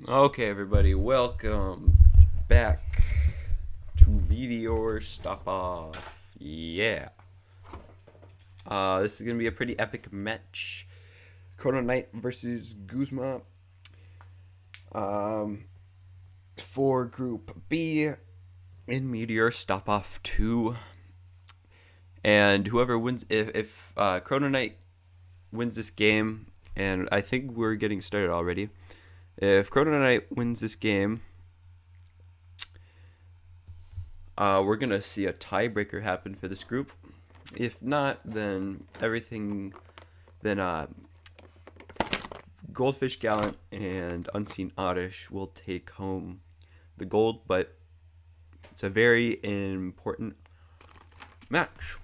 Okay, everybody, welcome back to Meteor Stop Off. Yeah. This is gonna be a pretty epic match. ChronoKnight versus Goozma. Um, for Group B in Meteor Stop Off 2. And whoever wins, if ChronoKnight wins this game, and I think we're getting started already. If ChronoKnight wins this game, we're gonna see a tiebreaker happen for this group. If not, then Goldfish Gallant and Unseen Oddish will take home the gold, but it's a very important match.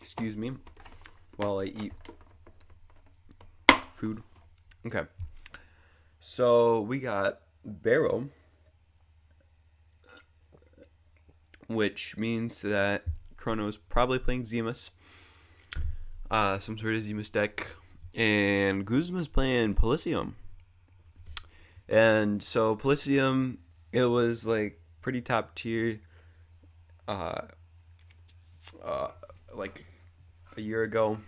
Excuse me while I eat food. Okay. So we got Barrow, which means that Chrono's probably playing Zemus, some sort of Zemus deck, and Guzma's playing Polysium. And so Polysium, it was like pretty top tier, uh, like a year ago.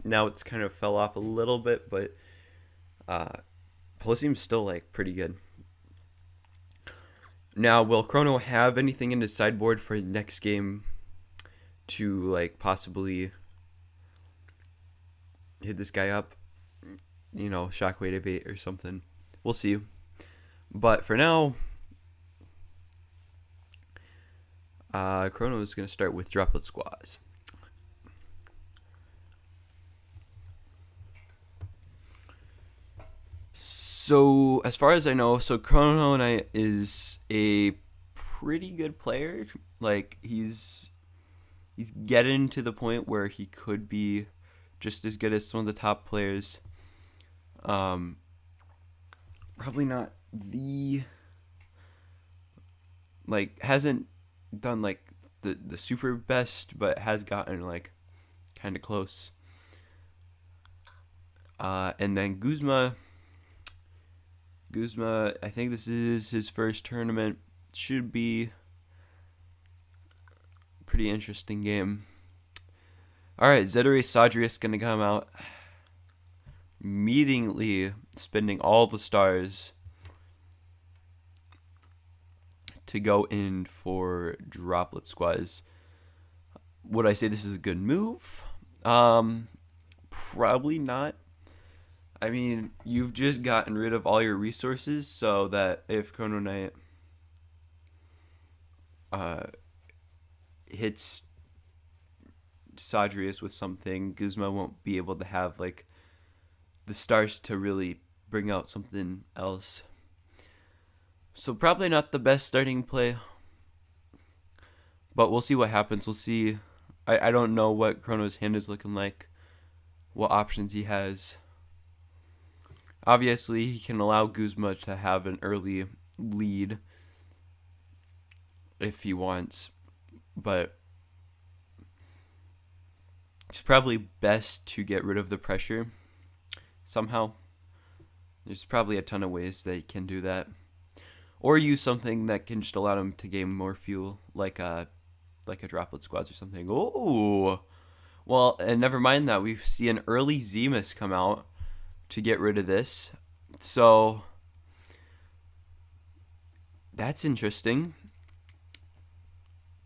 Now it's kind of fell off a little bit, but Polysium's still like pretty good. Now, will Chrono have anything in his sideboard for next game to like possibly hit this guy up? You know, Shockwave 8 or something. We'll see. But for now, Chrono is going to start with Droplet Squaws. So, as far as I know, so ChronoKnight is a pretty good player. Like, he's getting to the point where he could be just as good as some of the top players. Probably not the, like, hasn't done like the super best, but has gotten like kind of close. And then Goozma, I think this is his first tournament. Should be a pretty interesting game. Alright, Zedere Sadrius gonna come out, immediately spending all the stars to go in for Droplet Squads. Would I say this is a good move? Probably not. I mean, you've just gotten rid of all your resources, so that if ChronoKnight hits Sadrius with something, Goozma won't be able to have like the stars to really bring out something else. So probably not the best starting play, but we'll see what happens. We'll see. I don't know what Chrono's hand is looking like, what options he has. Obviously, he can allow Goozma to have an early lead if he wants, but it's probably best to get rid of the pressure somehow. There's probably a ton of ways that he can do that, or use something that can just allow him to gain more fuel, like a Droplet Squads or something. Oh, well, and never mind that. We see an early Zemus come out to get rid of this. So that's interesting.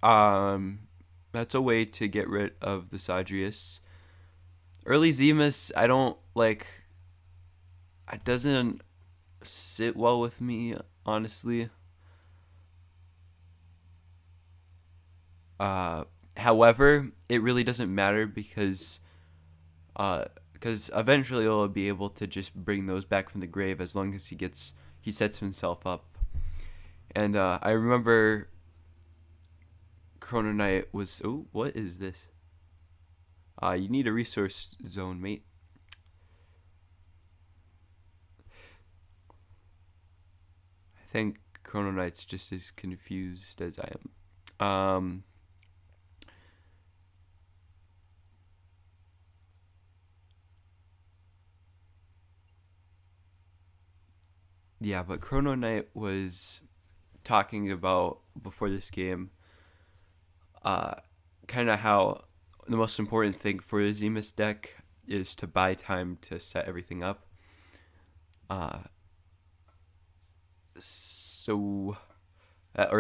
That's a way to get rid of the Sadrius. Early Zemus, I don't like. It doesn't sit well with me, honestly. However, it really doesn't matter because eventually he'll be able to just bring those back from the grave as long as he sets himself up. And I remember ChronoKnight was, oh, what is this? You need a resource zone, mate. think ChronoKnight's just as confused as I am. Yeah, but ChronoKnight was talking about before this game, kind of how the most important thing for the Zemus deck is to buy time to set everything up. Or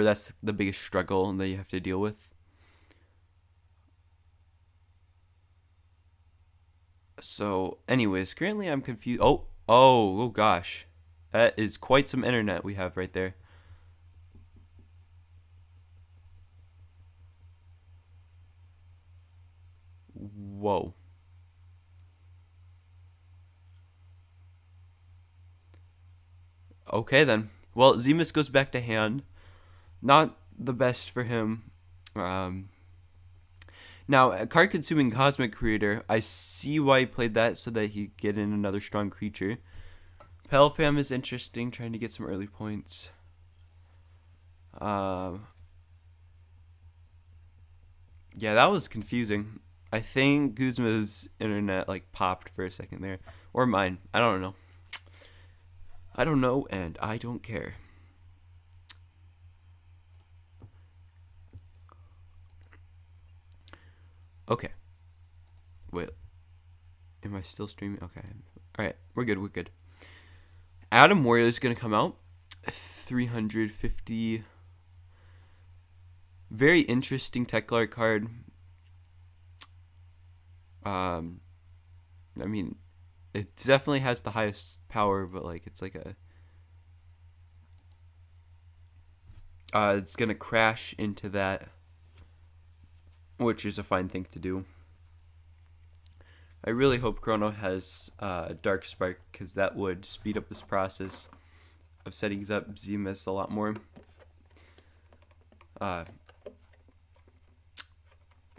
that's the biggest struggle that you have to deal with. So, anyways, currently I'm confused. Oh gosh. That is quite some internet we have right there. Whoa. Okay then. Well, Zemus goes back to hand. Not the best for him. Now, a card-consuming Cosmic Creator, I see why he played that so that he could get in another strong creature. Pelfam is interesting, trying to get some early points. Yeah, that was confusing. I think Goozma's internet like popped for a second there. Or mine. I don't know. I don't know, and I don't care. Okay. Wait. Am I still streaming? Okay. Alright, we're good. Adam Warrior is going to come out. 350. Very interesting Techlar card. I mean, it definitely has the highest power, but like it's like a it's gonna crash into that, which is a fine thing to do. I really hope Chrono has Dark Spark, because that would speed up this process of setting up Zemus a lot more.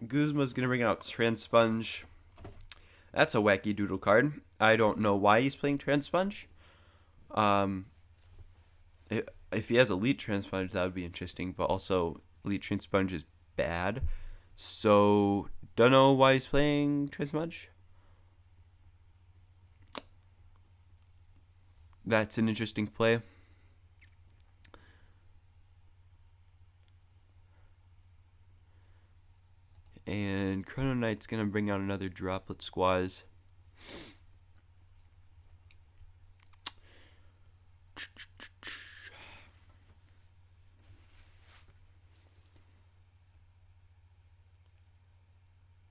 Goozma's gonna bring out Transponge. That's a wacky doodle card. I don't know why he's playing Transponge. If he has Elite Transponge, that would be interesting, but also Elite Transponge is bad. So, don't know why he's playing Transponge. That's an interesting play. And ChronoKnight's going to bring out another Droplet Squaz.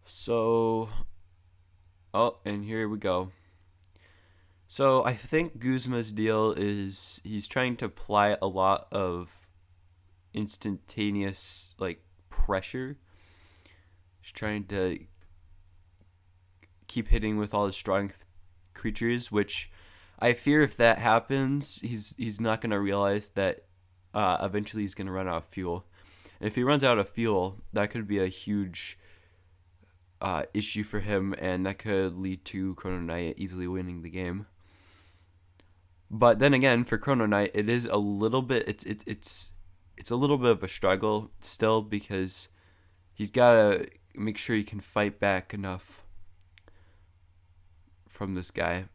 So, and here we go. So I think Goozma's deal is he's trying to apply a lot of instantaneous like pressure. He's trying to keep hitting with all his strong creatures, which I fear if that happens, he's not gonna realize that eventually he's gonna run out of fuel. And if he runs out of fuel, that could be a huge issue for him, and that could lead to ChronoKnight easily winning the game. But then again, for ChronoKnight, it is a little bit it's a little bit of a struggle still, because he's gotta make sure he can fight back enough from this guy.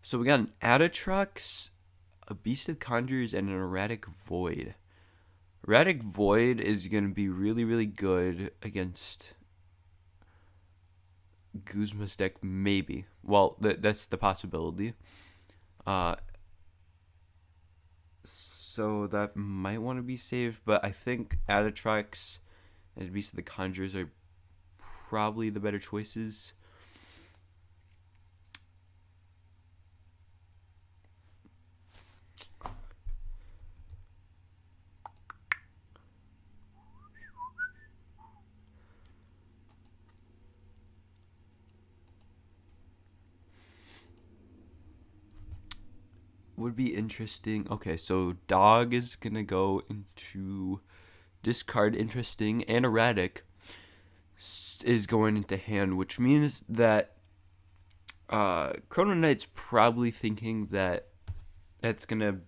So we got an Atatrox, a Beasted Conjures, and an Erratic Void. Erratic Void is going to be really, really good against Goozma's deck, maybe. Well, that's the possibility. So that might want to be saved, but I think Atatrox and Beast of the Conjures are probably the better choices. Would be interesting. Okay, so Dog is gonna go into discard. Interesting. And Erratic is going into hand, which means that ChronoKnight's probably thinking that that's gonna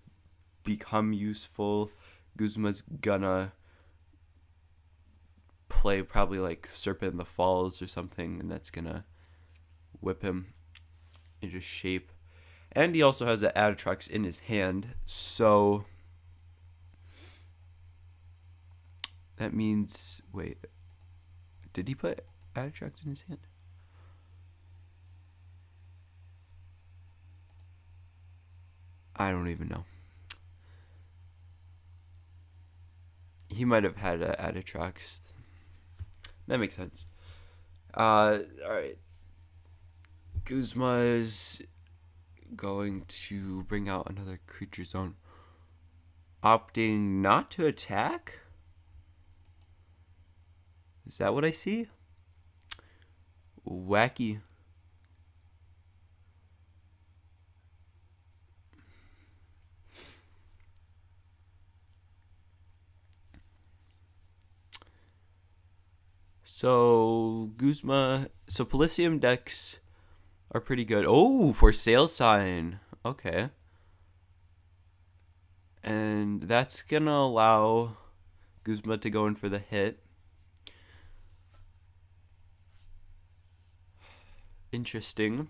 become useful. Goozma's gonna play probably like Serpent in the Falls or something, and that's gonna whip him into shape. And he also has an Adatrox in his hand, so that means, wait, did he put Adatrox in his hand? I don't even know. He might have had an Adatrox. That makes sense. Alright. Goozma is going to bring out another creature zone. Opting not to attack? Is that what I see? Wacky. So Goozma, so Pelisium decks are pretty good. Oh, for sale sign. Okay. And that's gonna allow Goozma to go in for the hit. Interesting.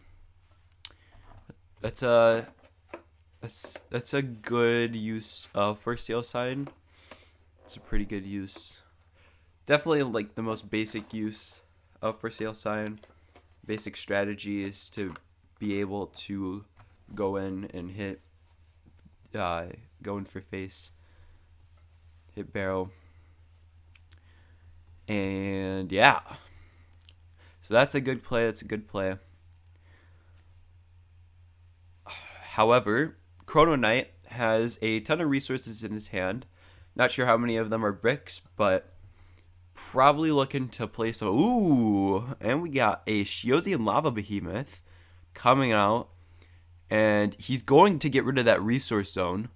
That's a good use of for sale sign. It's a pretty good use. Definitely like the most basic use of for sale sign. Basic strategy is to be able to go in and hit, go in for face, hit barrel, and yeah. So that's a good play. That's a good play. However, ChronoKnight has a ton of resources in his hand. Not sure how many of them are bricks, but probably looking to play some. Ooh, and we got a Shiosian Lava Behemoth coming out, and he's going to get rid of that resource zone.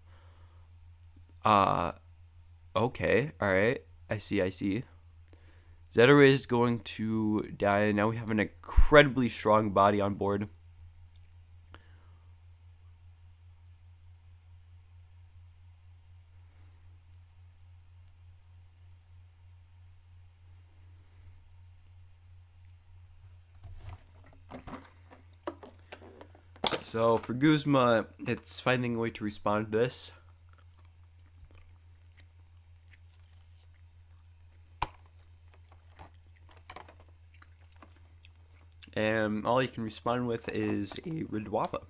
Okay, all right, I see. Zetera is going to die. Now we have an incredibly strong body on board. So for Goozma, it's finding a way to respond to this. And all you can respond with is a Ridwapa.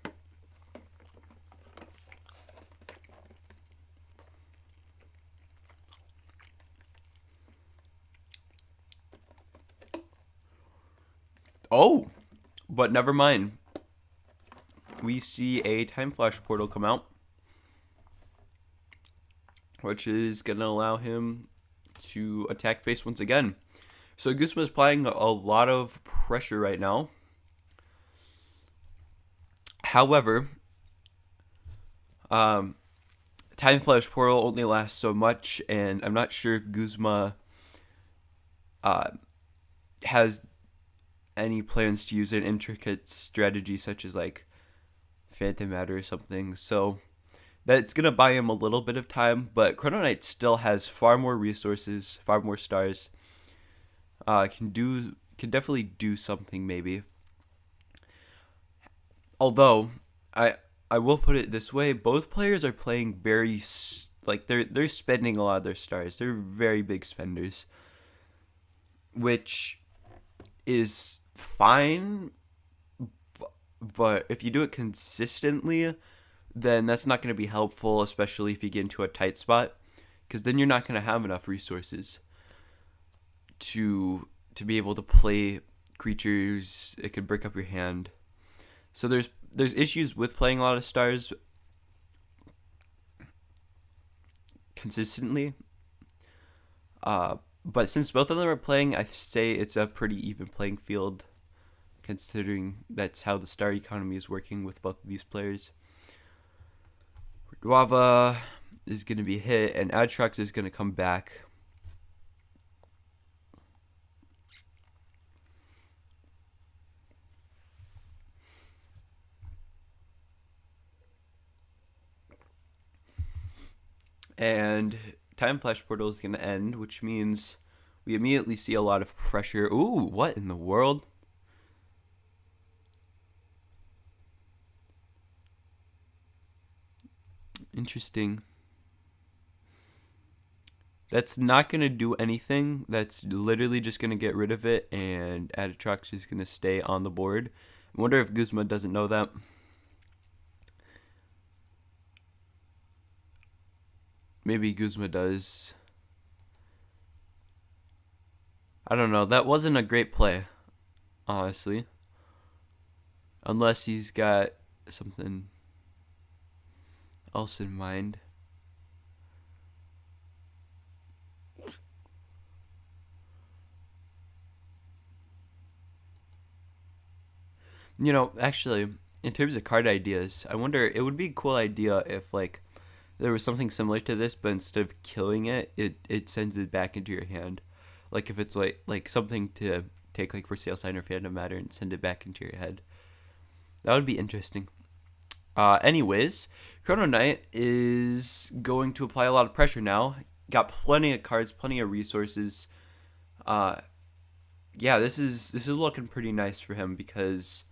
Oh, but never mind. We see a Time Flash portal come out, which is going to allow him to attack face once again. So Goozma is applying a lot of pressure right now. However, Time Flash portal only lasts so much, and I'm not sure if Goozma has any plans to use an intricate strategy such as like Phantom Matter or something. So that's going to buy him a little bit of time, but ChronoKnight still has far more resources, far more stars. Can definitely do something maybe. Although I will put it this way, both players are playing very like they're spending a lot of their stars. They're very big spenders, which is fine, but if you do it consistently, then that's not going to be helpful, especially if you get into a tight spot, because then you're not going to have enough resources to be able to play creatures. It could break up your hand. So there's issues with playing a lot of stars consistently. But since both of them are playing, I say it's a pretty even playing field, considering that's how the star economy is working with both of these players. Guava is going to be hit, and Adatrox is going to come back. And Time Flash Portal is going to end, which means we immediately see a lot of pressure. Ooh, what in the world? Interesting. That's not going to do anything. That's literally just going to get rid of it, and Adatrox is going to stay on the board. I wonder if Goozma doesn't know that. Maybe Goozma does. I don't know. That wasn't a great play, honestly. Unless he's got something else in mind. You know, actually, in terms of card ideas, I wonder, it would be a cool idea if, like, there was something similar to this, but instead of killing it, it sends it back into your hand. Like, if it's, like something to take, like, for Sale Sign or Phantom Matter and send it back into your head. That would be interesting. Anyways, ChronoKnight is going to apply a lot of pressure now. Got plenty of cards, plenty of resources. Yeah, this is looking pretty nice for him because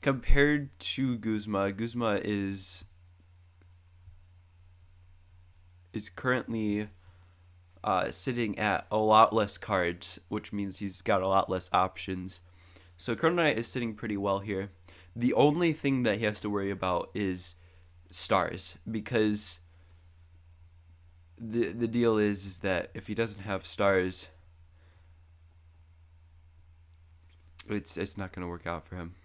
compared to Goozma is currently sitting at a lot less cards, which means he's got a lot less options. So ChronoKnight is sitting pretty well here. The only thing that he has to worry about is stars, because the deal is that if he doesn't have stars, it's not going to work out for him.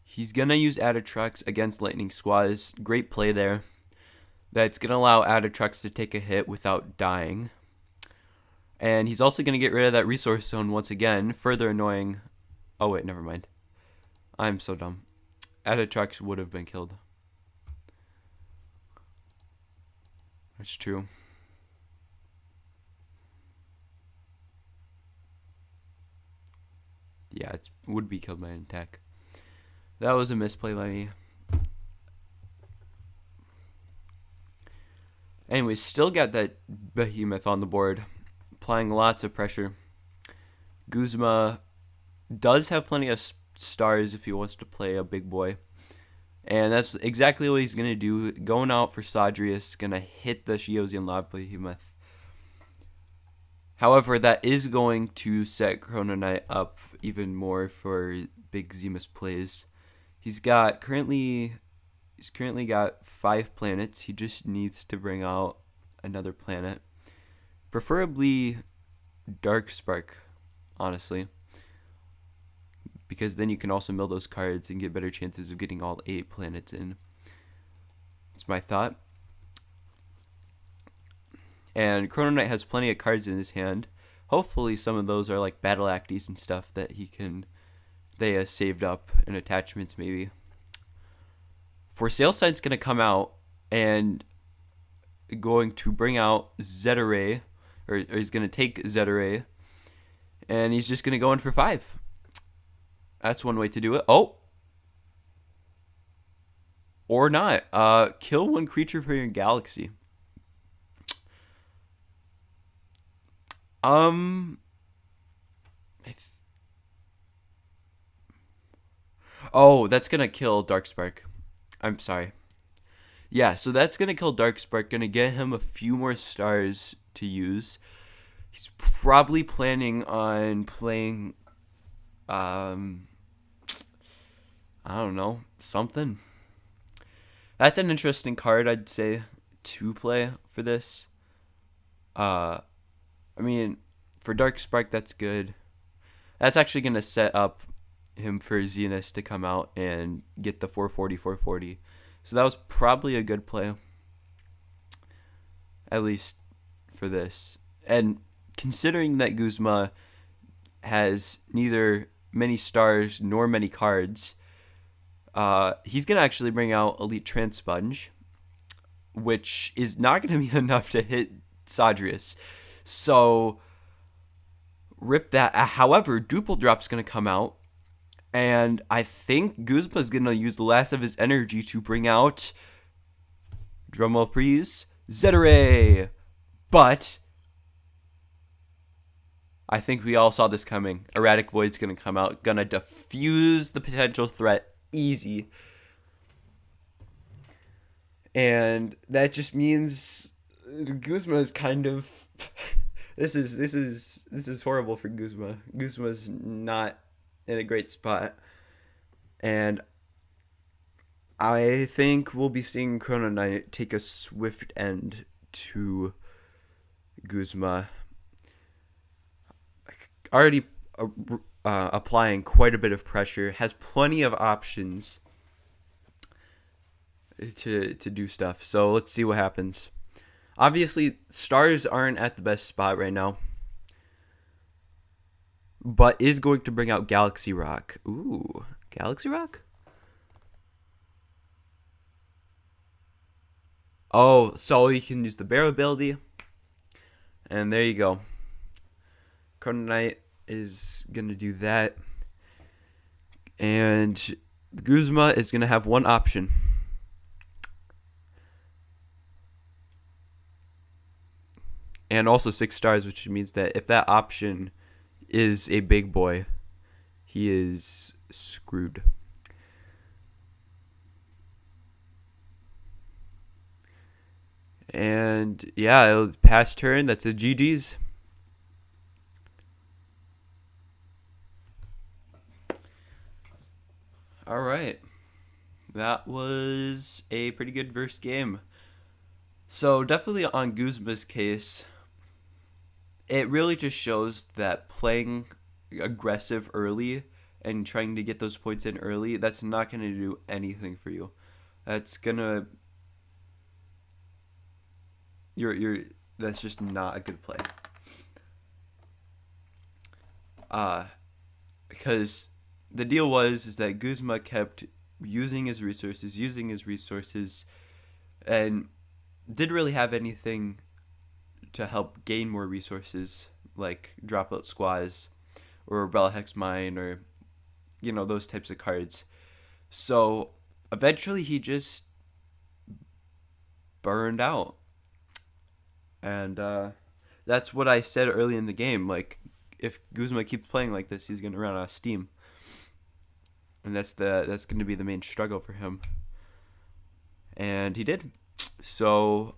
He's going to use Adatrox against Lightning Squaws. Great play there. That's going to allow Adatrox to take a hit without dying. And he's also going to get rid of that resource zone once again. Further annoying. Oh, wait, never mind. I'm so dumb. Adatrox would have been killed. That's true. Yeah, it would be killed by an attack. That was a misplay by me. Anyways, still got that behemoth on the board, applying lots of pressure. Goozma does have plenty of stars if he wants to play a big boy. And that's exactly what he's going to do. Going out for Sadrius, going to hit the Shiosian Lava Behemoth. However, that is going to set ChronoKnight up even more for big Zemus plays. He's currently got 5 planets. He just needs to bring out another planet. Preferably Dark Spark, honestly. Because then you can also mill those cards and get better chances of getting all 8 planets in. That's my thought. And ChronoKnight has plenty of cards in his hand. Hopefully some of those are like Battle Acties and stuff that they saved up in attachments maybe. For Sale Sign's going to come out and going to bring out Zeteray, or he's going to take Zeteray, and he's just going to go in for 5. That's one way to do it. Oh! Or not. Kill 1 creature for your galaxy. Oh, that's going to kill Darkspark. I'm sorry. Yeah, so that's going to kill Darkspark. Going to get him a few more stars to use. He's probably planning on playing, I don't know, something. That's an interesting card, I'd say, to play for this. I mean, for Darkspark, that's good. That's actually going to set up him for Zenus to come out and get the 440. So that was probably a good play. At least for this. And considering that Goozma has neither many stars nor many cards, he's going to actually bring out Elite Transponge, which is not going to be enough to hit Sadrius. So rip that. However, Duple Drop's going to come out, And I think Goozma's going to use the last of his energy to bring out, drumroll please, Zetteray. But I think we all saw this coming. Erratic Void's going to come out, going to defuse the potential threat easy. And that just means Goozma is kind of this is horrible for Goozma. Goozma's not in a great spot. And I think we'll be seeing ChronoKnight take a swift end to Goozma. Already applying quite a bit of pressure, has plenty of options to do stuff. So let's see what happens. Obviously, stars aren't at the best spot right now, but is going to bring out Galaxy Rock. Ooh, Galaxy Rock? Oh, so you can use the barrel ability. And there you go. ChronoKnight is going to do that. And Goozma is going to have one option. And also 6 stars, which means that if that option is a big boy, he is screwed. And yeah, past turn, that's a GG's. All right. That was a pretty good verse game. So definitely on Goozma's case, it really just shows that playing aggressive early and trying to get those points in early, that's not going to do anything for you. That's going to that's just not a good play. Because the deal is that Goozma kept using his resources, and didn't really have anything to help gain more resources, like Dropout Squaws or Rebel Hex Mine, or those types of cards. So eventually he just burned out. And that's what I said early in the game. Like, if Goozma keeps playing like this, he's gonna run out of steam, and that's going to be the main struggle for him. And he did. So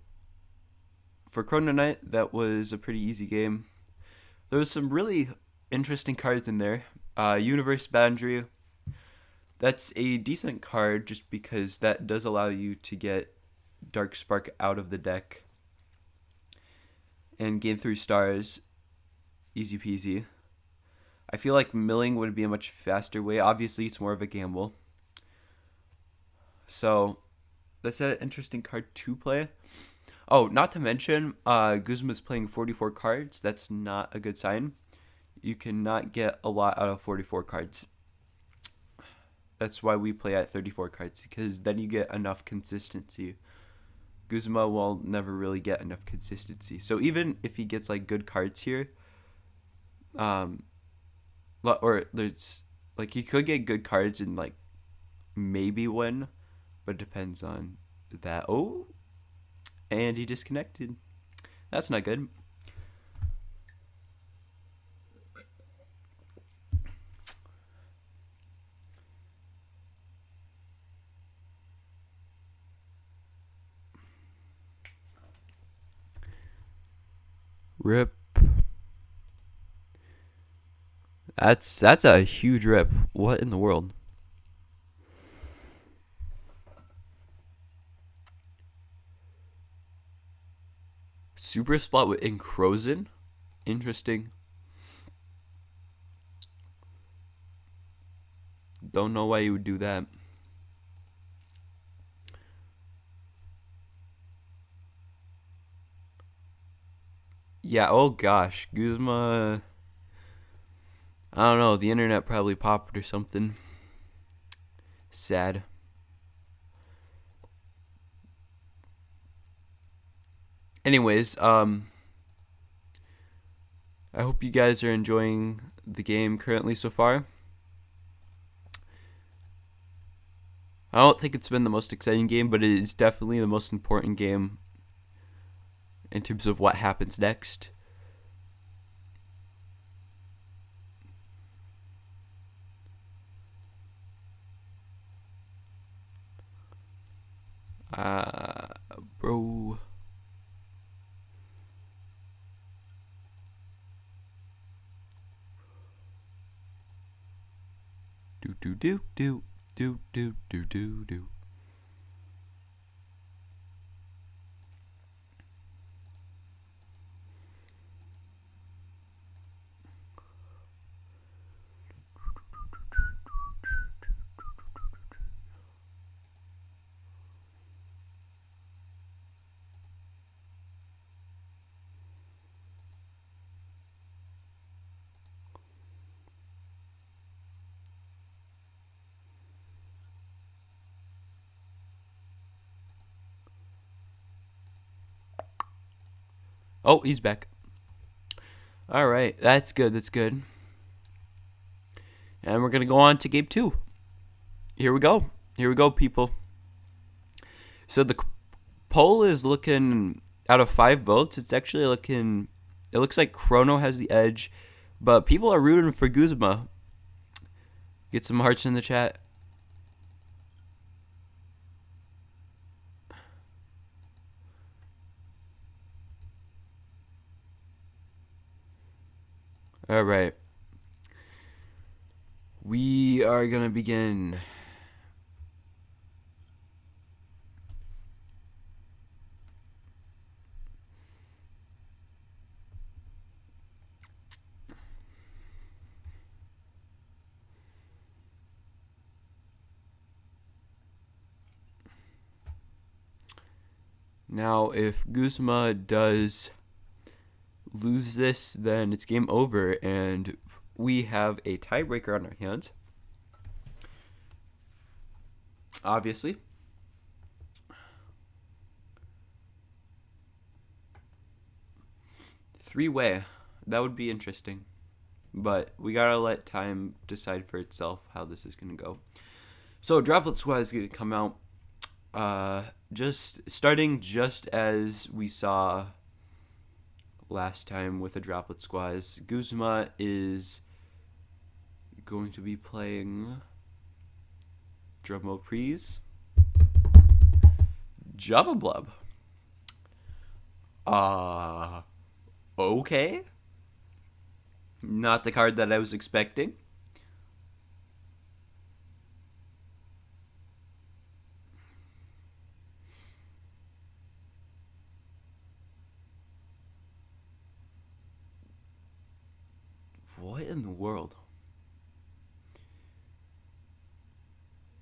for ChronoKnight, that was a pretty easy game. There was some really interesting cards in there. Universe Boundary. That's a decent card just because that does allow you to get Dark Spark out of the deck and gain 3 stars. Easy peasy. I feel like milling would be a much faster way. Obviously, it's more of a gamble. So that's an interesting card to play. Oh, not to mention, Goozma's playing 44 cards. That's not a good sign. You cannot get a lot out of 44 cards. That's why we play at 34 cards, because then you get enough consistency. Goozma will never really get enough consistency. So even if he gets like good cards here, or there's like he could get good cards and like maybe win, but it depends on that. Oh, and he disconnected. That's not good. Rip. That's a huge rip. What in the world? Super spot with Encrozen? Interesting. Don't know why you would do that. Yeah, oh gosh. Goozma, I don't know, the internet probably popped or something. Sad. Anyways, I hope you guys are enjoying the game currently so far. I don't think it's been the most exciting game, but it is definitely the most important game in terms of what happens next. Bro. Do do do do do do do do do. Oh, he's back. All right, that's good. That's good. And we're gonna go on to game 2. Here we go. Here we go, people. So the poll is looking, out of 5 votes, it's actually looking, it looks like Chrono has the edge, but people are rooting for Goozma. Get some hearts in the chat. All right. We are going to begin. Now, if Goozma does lose this, then it's game over, and we have a tiebreaker on our hands. Obviously. Three-way. That would be interesting. But we gotta let time decide for itself how this is gonna go. So Droplet Squad is gonna come out starting just as we saw last time with the Droplet Squads. Goozma is going to be playing, drumroll please, Jubba Blub. Okay. Not the card that I was expecting. What in the world?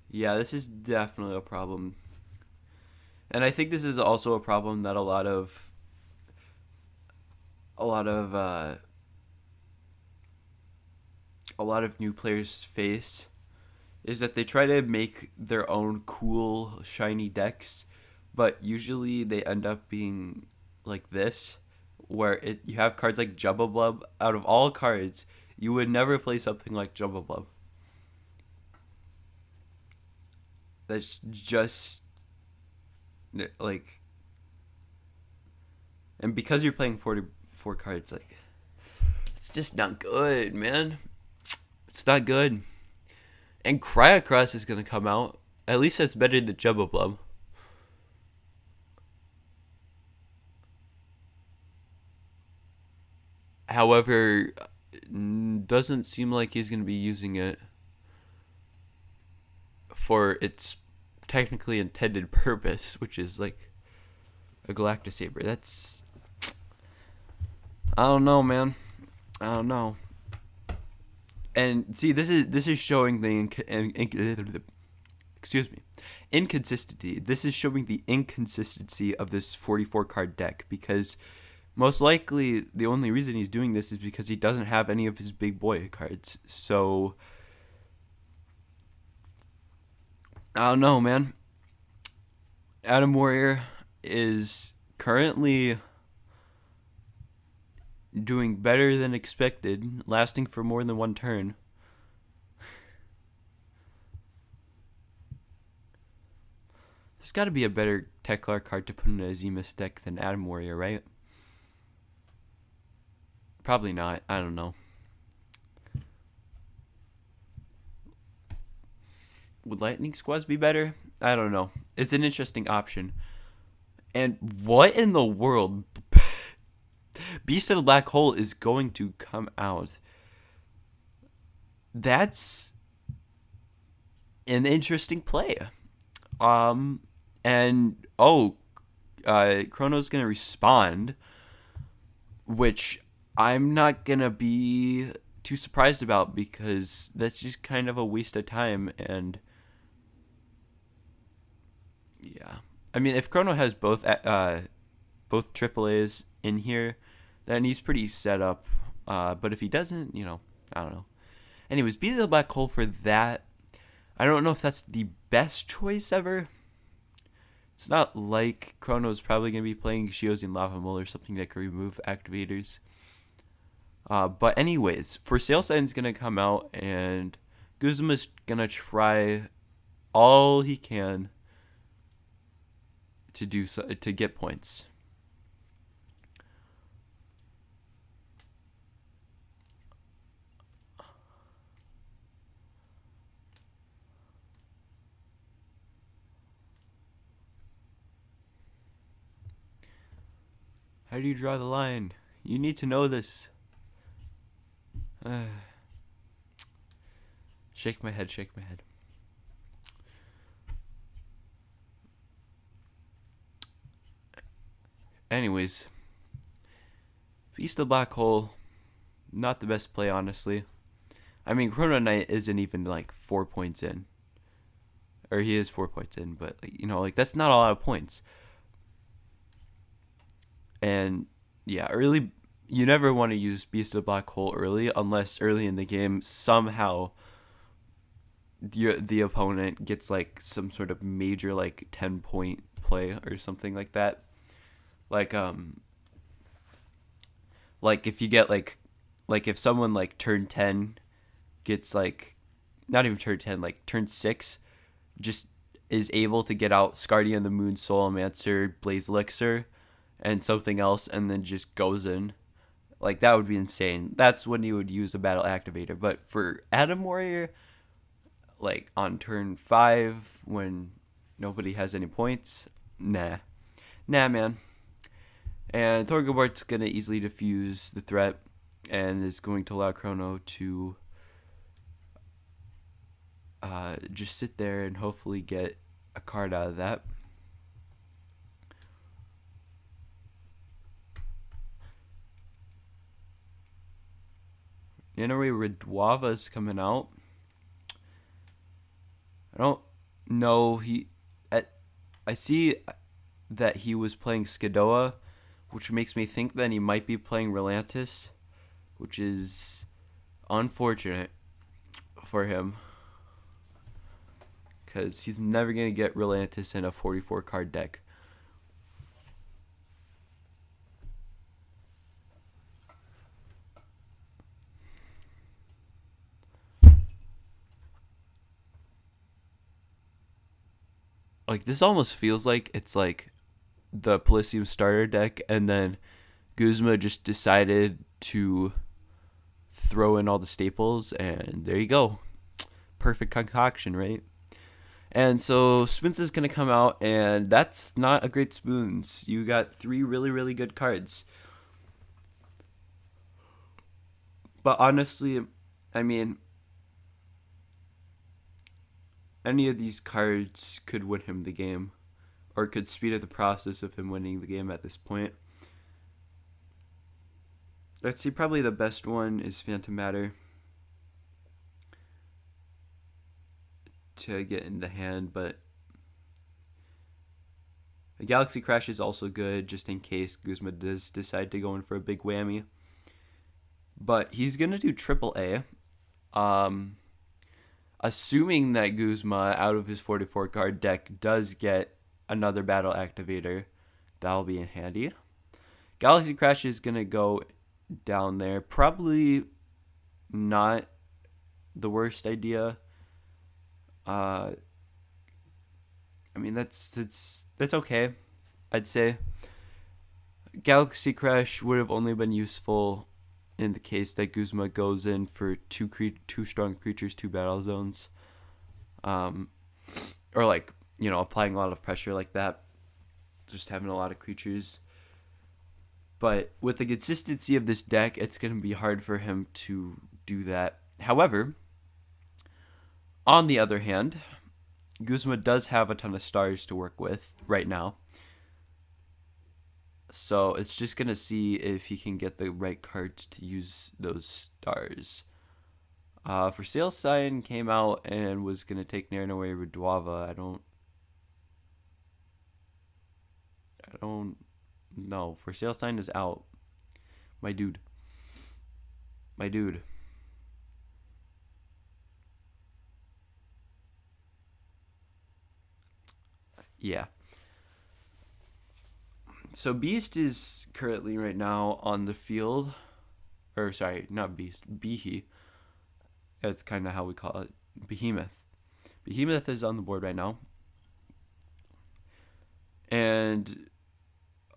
Yeah, this is definitely a problem. And I think this is also a problem that a lot of new players face, is that they try to make their own cool shiny decks, but usually they end up being like this, where you have cards like Jubba Blub. Out of all cards, you would never play something like Jubba Blub. That's just like, and because you're playing 44 cards, like, it's just not good, man. It's not good. And Cryocross is gonna come out. At least that's better than Jubba Blub. However, doesn't seem like he's gonna be using it for its technically intended purpose, which is like a Galactic Saber. That's, I don't know, man. I don't know. And see, this is showing the inconsistency. This is showing the inconsistency of this 44 card deck, because most likely the only reason he's doing this is because he doesn't have any of his big boy cards. So I don't know, man. Adam Warrior is currently doing better than expected, lasting for more than one turn. There's got to be a better Teklar card to put in a Zemus deck than Atom Warrior, right? Probably not. I don't know. Would Lightning Squads be better? I don't know. It's an interesting option. And what in the world? Beast of the Black Hole is going to come out. That's an interesting play. Chrono's gonna respond, which I'm not gonna be too surprised about because that's just kind of a waste of time. And yeah, I mean, if Chrono has both AAAs in here, then he's pretty set up. But if he doesn't, I don't know. Anyways, Beast of the Black Hole for that. I don't know if that's the best choice ever. It's not like Chrono's probably going to be playing Shiozin Lava Mole or something that could remove activators. But anyways, for Sale Sign's going to come out, and Goozma's going to try all he can to get points. How do you draw the line? You need to know this. Shake my head. Anyways, Beast of the Black Hole, not the best play, honestly. I mean, ChronoKnight isn't even like 4 points in. Or he is 4 points in, but that's not a lot of points. And yeah, early, you never want to use Beast of the Black Hole early unless early in the game somehow the opponent gets like some sort of major like 10-point play or something like that. Like if you get like if someone like turn 10 gets like, not even turn 10, like turn 6 just is able to get out Scardia and the Moon, Soulmancer, Blaze Elixir, and something else, and then just goes in. Like, that would be insane. That's when you would use a battle activator. But for Atom Warrior, like on turn 5 when nobody has any points, nah man. And Thorgabort's gonna easily defuse the threat and is going to allow Chrono to just sit there and hopefully get a card out of that. Anyway, Redwava's coming out. I don't know. I see that he was playing Skidoa, which makes me think that he might be playing Relantis, which is unfortunate for him because he's never going to get Relantis in a 44 card deck. Like, this almost feels like it's like the Polysium starter deck, and then Goozma just decided to throw in all the staples, and there you go. Perfect concoction, right? And so Spoons is going to come out, and that's not a great Spoons. You got 3 really, really good cards. But honestly, I mean, any of these cards could win him the game, or could speed up the process of him winning the game at this point. Let's see, probably the best one is Phantom Matter to get in the hand, but the Galaxy Crash is also good, just in case Goozma does decide to go in for a big whammy. But he's going to do AAA. Assuming that Goozma, out of his 44 card deck, does get another battle activator, that'll be handy. Galaxy Crash is going to go down there. Probably not the worst idea. I I mean, that's okay, I'd say. Galaxy Crash would have only been useful in the case that Goozma goes in for two strong creatures, 2 battle zones. Or like, applying a lot of pressure like that. Just having a lot of creatures. But with the consistency of this deck, it's going to be hard for him to do that. However, on the other hand, Goozma does have a ton of stars to work with right now. So it's just going to see if he can get the right cards to use those stars. For Sale Sign came out and was going to take Naran away with Dwava. I don't know. For Sale Sign is out. My dude. Yeah. So Beast is currently right now on the field. Or sorry, not Beast. Behe. That's kind of how we call it. Behemoth. Behemoth is on the board right now. And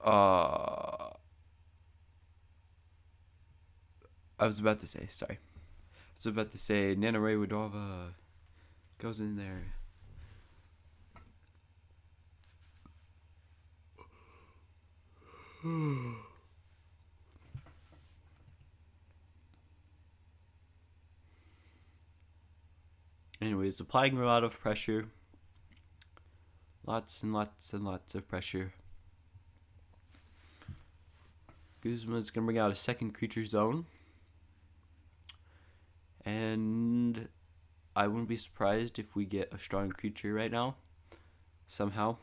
I was about to say Nanaray Wadova goes in there. Anyways, applying a lot of pressure. Lots and lots and lots of pressure. Goozma's going to bring out a second creature zone. And I wouldn't be surprised if we get a strong creature right now. Somehow.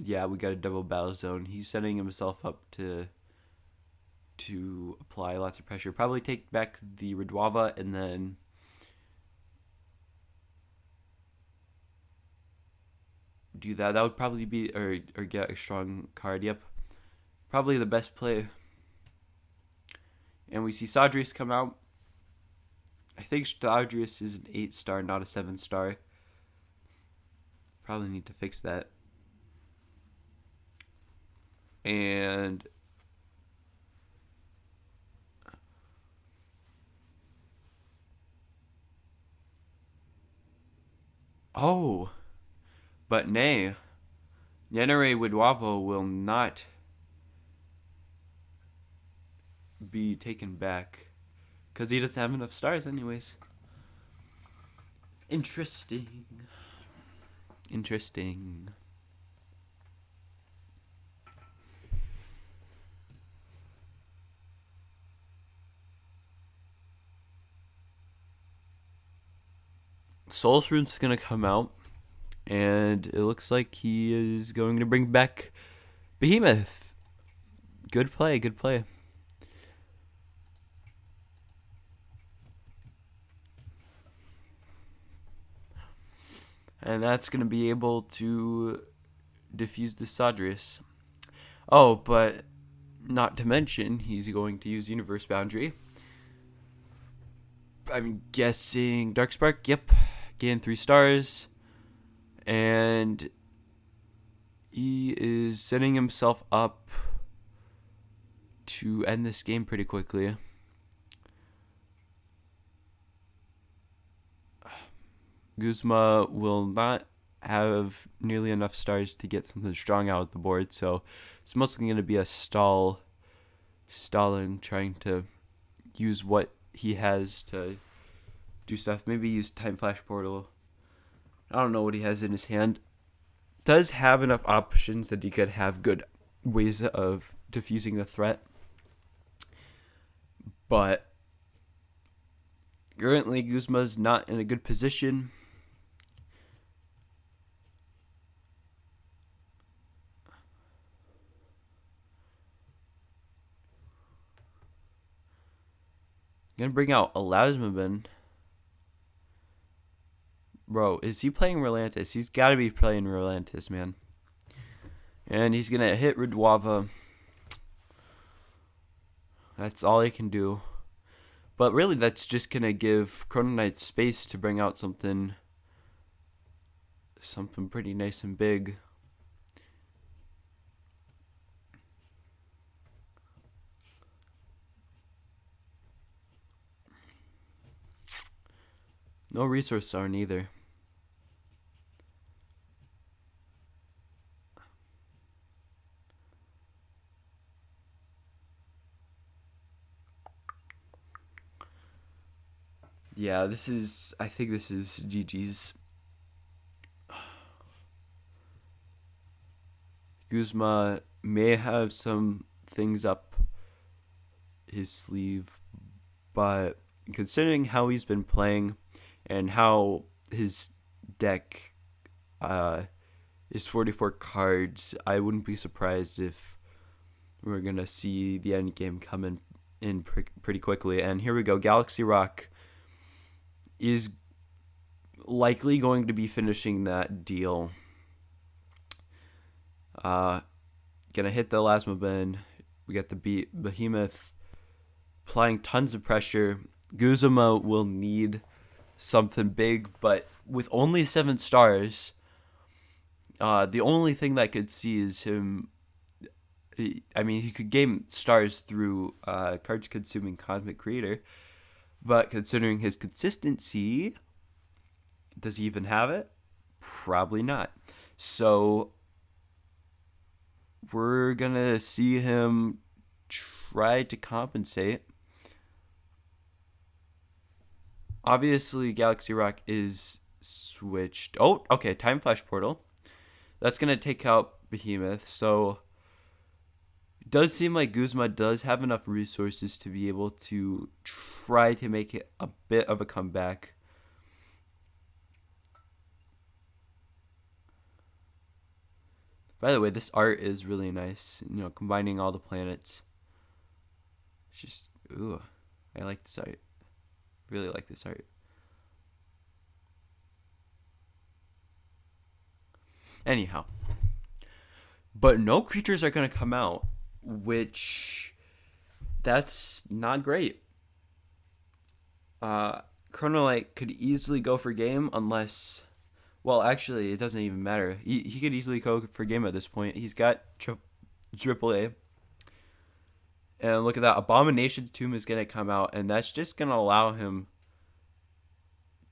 Yeah, we got a double battle zone. He's setting himself up to apply lots of pressure. Probably take back the Redwava and then do that. That would probably be or get a strong card. Yep, probably the best play. And we see Sadrius come out. I think Sadrius is an 8-star, not a 7-star. Probably need to fix that. And but nay, Yenere Widwavo will not be taken back because he doesn't have enough stars anyways. Interesting. Soul's Rune's gonna come out, and it looks like he is going to bring back Behemoth. Good play. And that's gonna be able to defuse the Sadrius. Oh, but not to mention, he's going to use Universe Boundary. I'm guessing Darkspark, yep. Gain 3 stars. And he is setting himself up to end this game pretty quickly. Goozma will not have nearly enough stars to get something strong out of the board, so it's mostly going to be a stalling, trying to use what he has to do stuff. Maybe use Time Flash Portal. I don't know what he has in his hand. Does have enough options that he could have good ways of diffusing the threat. But currently Goozma's not in a good position. Gonna bring out Elasmobin. Bro, is he playing Relantis? He's got to be playing Relantis, man. And he's going to hit Redwava. That's all he can do. But really, that's just gonna give ChronoKnight space to bring out something pretty nice and big. No resource aren't either. Yeah, I think this is GG's. Goozma may have some things up his sleeve, but considering how he's been playing and how his deck is 44 cards, I wouldn't be surprised if we're going to see the end game come in pretty quickly. And here we go. Galaxy Rock is likely going to be finishing that deal. Gonna hit the Elasma bin. We got the Behemoth applying tons of pressure. Goozma will need something big, but with only 7 stars, the only thing that I could see is him. I mean, he could gain stars through cards consuming Cosmic Creator, but considering his consistency, does he even have it? Probably not. So we're gonna see him try to compensate. Obviously, Galaxy Rock is switched. Oh, okay, Time Flash Portal. That's gonna take out Behemoth, so it does seem like Goozma does have enough resources to be able to try to make it a bit of a comeback. By the way, this art is really nice. You know, combining all the planets. It's just, ooh, I like this art. Really like this art. Anyhow. But no creatures are going to come out, which that's not great. ChronoKnight could easily go for game unless, well, actually, it doesn't even matter. He could easily go for game at this point. He's got AAA. And look at that. Abomination's Tomb is going to come out, and that's just going to allow him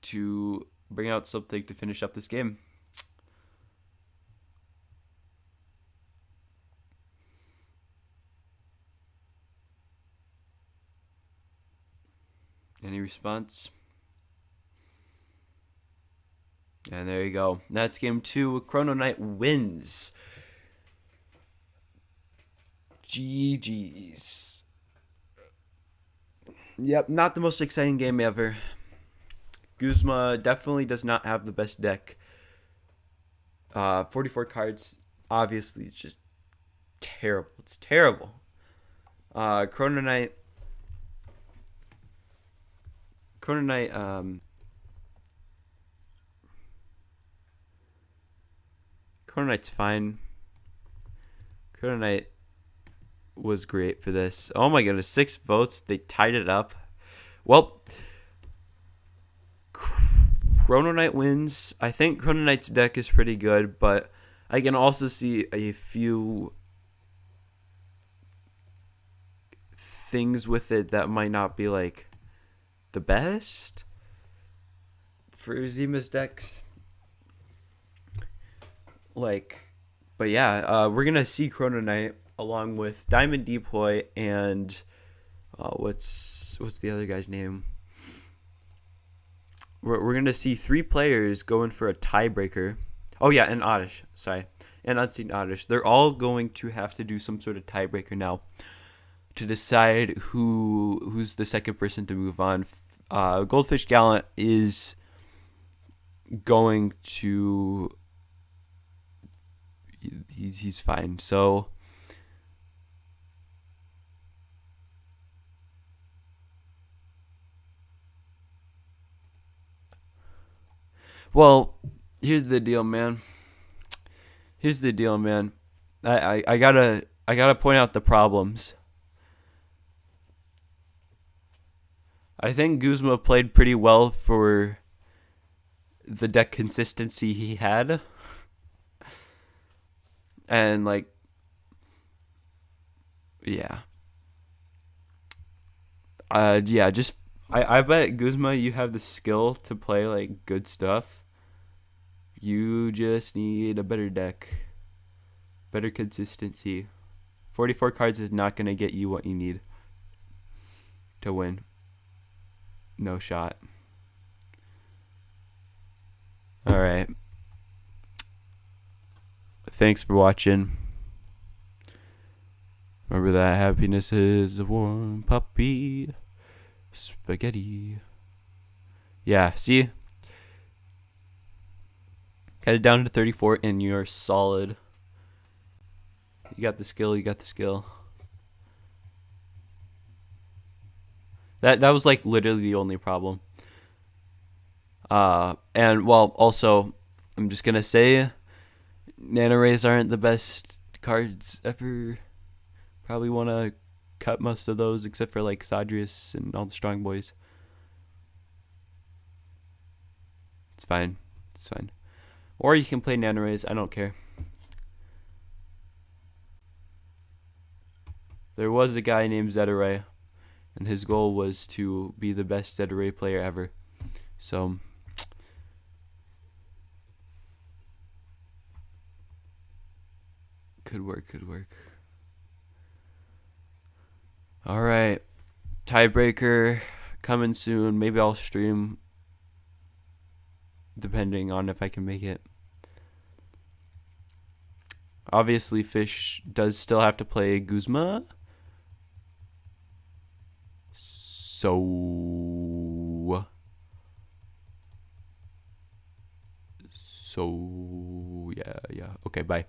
to bring out something to finish up this game. Any response? And there you go. That's game 2. ChronoKnight wins. GG's. Yep, not the most exciting game ever. Goozma definitely does not have the best deck. 44 cards, obviously, it's just terrible. It's terrible. ChronoKnight's fine. ChronoKnight was great for this. Oh my goodness, 6 votes. They tied it up. Well, ChronoKnight wins. I think ChronoKnight's deck is pretty good, but I can also see a few things with it that might not be like the best for Zima's decks. But yeah, we're gonna see ChronoKnight along with Diamond Deploy and what's the other guy's name? We're gonna see 3 players going for a tiebreaker. Oh yeah, and Oddish, sorry, and Unseen Oddish. They're all going to have to do some sort of tiebreaker now to decide who's the second person to move on. Goldfish Gallant is going to. He's fine. So well, here's the deal, man. I gotta point out the problems. I think Goozma played pretty well for the deck consistency he had. And, like, yeah. Yeah, just, I bet Goozma, you have the skill to play, like, good stuff. You just need a better deck. Better consistency. 44 cards is not going to get you what you need to win. No shot. Alright. Thanks for watching. Remember that happiness is a warm puppy. Spaghetti. Yeah, see? Cut it down to 34 and you're solid. You got the skill, you got the skill. That was like literally the only problem. And well, also, I'm just gonna say, Nano Rays aren't the best cards ever. Probably want to cut most of those, except for like Sadrius and all the strong boys. It's fine. It's fine. Or you can play Nano Rays. I don't care. There was a guy named Zedaray, and his goal was to be the best Zedaray player ever. So, could work, could work. Alright, tiebreaker coming soon. Maybe I'll stream, depending on if I can make it. Obviously, Fish does still have to play Goozma. So yeah. Okay, bye.